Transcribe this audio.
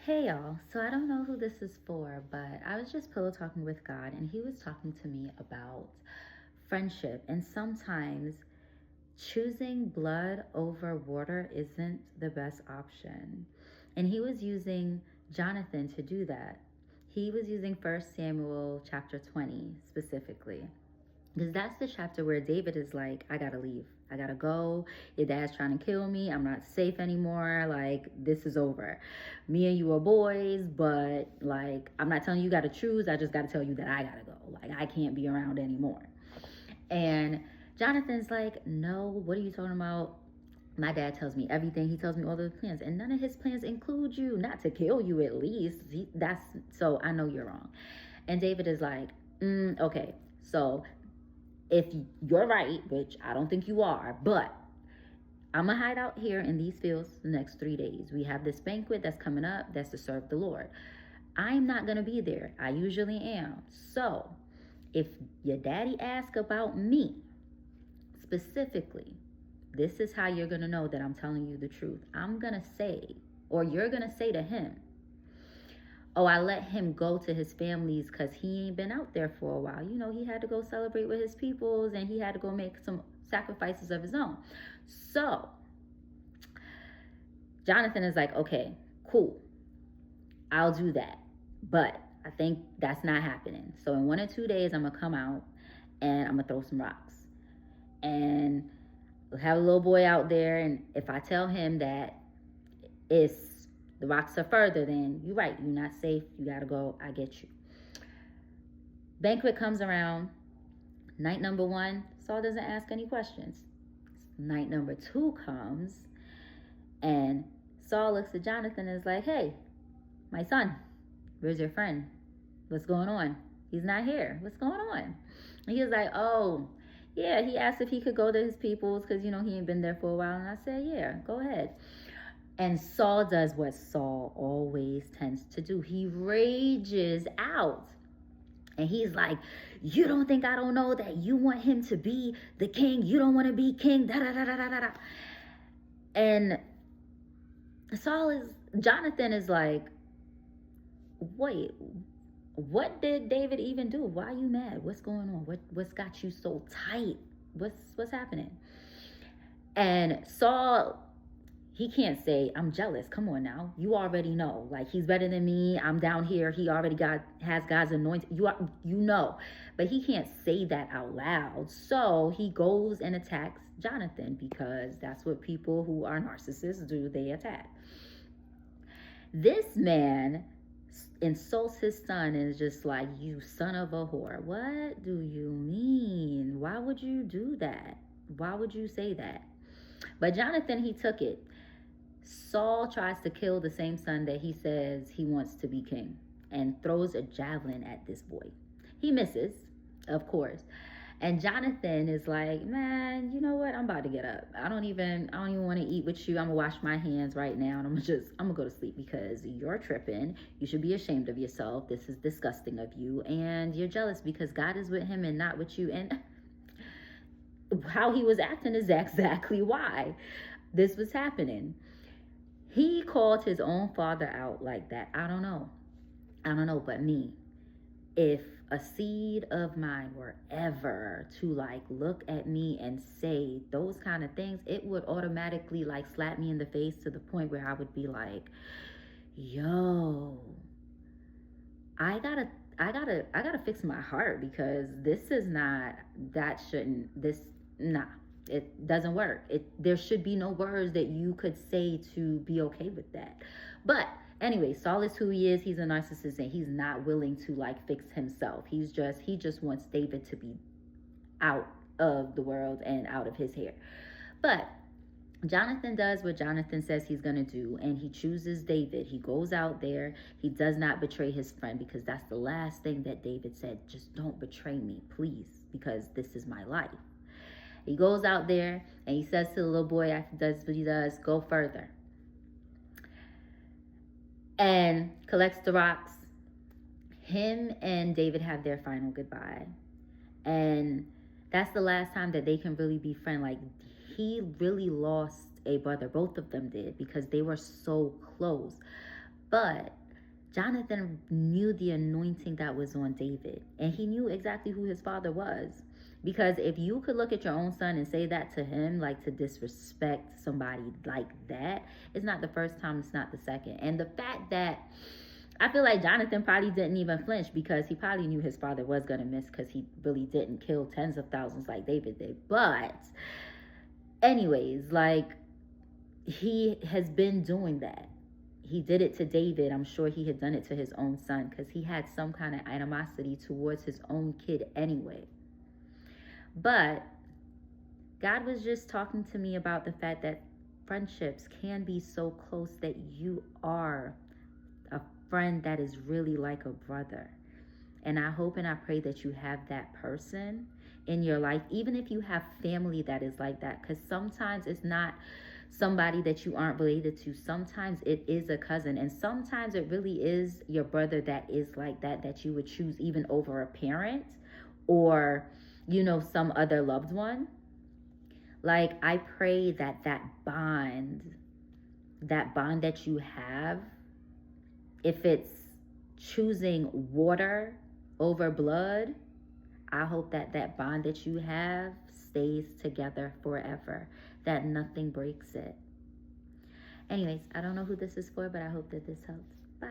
Hey y'all, so I don't know who this is for, but I was just pillow talking with God and he was talking to me about friendship. And sometimes choosing blood over water isn't the best option. And he was using Jonathan to do that. He was using 1 Samuel chapter 20 specifically. Because that's the chapter where David is like, I gotta leave. I gotta go. Your dad's trying to kill me. I'm not safe anymore. Like, this is over. Me and you are boys, but like, I'm not telling you gotta choose. I just gotta tell you that I gotta go. Like, I can't be around anymore. And Jonathan's like, no, what are you talking about? My dad tells me everything. He tells me all the plans, and none of his plans include you. Not to kill you, at least. That's so I know you're wrong. And David is like, okay, so if you're right, which I don't think you are, but I'm gonna hide out here in these fields the next 3 days. We have this banquet that's coming up that's to serve the Lord. I'm not gonna be there. I usually am. So if your daddy asks about me specifically, this is how you're gonna know that I'm telling you the truth. I'm gonna say, or you're gonna say to him, oh, I let him go to his family's because he ain't been out there for a while. You know, he had to go celebrate with his peoples and he had to go make some sacrifices of his own. So Jonathan is like, okay, cool, I'll do that. But I think that's not happening. So in 1 or 2 days, I'm going to come out and I'm going to throw some rocks. And we'll have a little boy out there. And if I tell him that the rocks are further, then you're right. You're not safe. You got to go. I get you. Banquet comes around. Night number 1, Saul doesn't ask any questions. Night number 2 comes, and Saul looks at Jonathan and is like, hey, my son, where's your friend? What's going on? He's not here. What's going on? And he was like, oh, yeah, he asked if he could go to his peoples because, he ain't been there for a while. And I said, yeah, go ahead. And Saul does what Saul always tends to do. He rages out. And he's like, you don't think I don't know that you want him to be the king? You don't want to be king, da da da da da da. And Jonathan is like, wait, what did David even do? Why are you mad? What's going on? What's got you so tight? What's happening? And Saul, he can't say, I'm jealous. Come on now. You already know. Like, he's better than me. I'm down here. He already has God's anointing. You know. But he can't say that out loud. So he goes and attacks Jonathan because that's what people who are narcissists do. They attack. This man insults his son and is just like, you son of a whore. What do you mean? Why would you do that? Why would you say that? But Jonathan, he took it. Saul tries to kill the same son that he says he wants to be king and throws a javelin at this boy. He misses, of course. And Jonathan is like, man, you know what? I'm about to get up. I don't even want to eat with you. I'm gonna wash my hands right now and I'm gonna go to sleep because you're tripping. You should be ashamed of yourself. This is disgusting of you. And you're jealous because God is with him and not with you. And how he was acting is exactly why this was happening. He called his own father out like that. I don't know, but me, if a seed of mine were ever to like look at me and say those kind of things, it would automatically like slap me in the face to the point where I would be like, yo, I gotta fix my heart because this is not, it doesn't work. There should be no words that you could say to be okay with that. But anyway, Saul is who he is. He's a narcissist and he's not willing to like fix himself. He just wants David to be out of the world and out of his hair. But Jonathan does what Jonathan says he's going to do, and he chooses David. He goes out there. He does not betray his friend because that's the last thing that David said. Just don't betray me, please, because this is my life. He goes out there and he says to the little boy after he does what he does, go further. And collects the rocks. Him and David have their final goodbye. And that's the last time that they can really be friends. Like, he really lost a brother. Both of them did because they were so close. But Jonathan knew the anointing that was on David, and he knew exactly who his father was. Because if you could look at your own son and say that to him, like to disrespect somebody like that, it's not the first time, it's not the second. And the fact that I feel like Jonathan probably didn't even flinch because he probably knew his father was going to miss, because he really didn't kill tens of thousands like David did. But anyways, like, he has been doing that. He did it to David. I'm sure he had done it to his own son, because he had some kind of animosity towards his own kid anyway. But God was just talking to me about the fact that friendships can be so close that you are a friend that is really like a brother. And I hope and I pray that you have that person in your life, even if you have family that is like that, because sometimes it's not somebody that you aren't related to. Sometimes it is a cousin, and sometimes it really is your brother that is like that, that you would choose even over a parent or, you know, some other loved one. Like, I pray that that bond that you have, if it's choosing water over blood, I hope that that bond that you have stays together forever, that nothing breaks it. Anyways, I don't know who this is for, but I hope that this helps. Bye.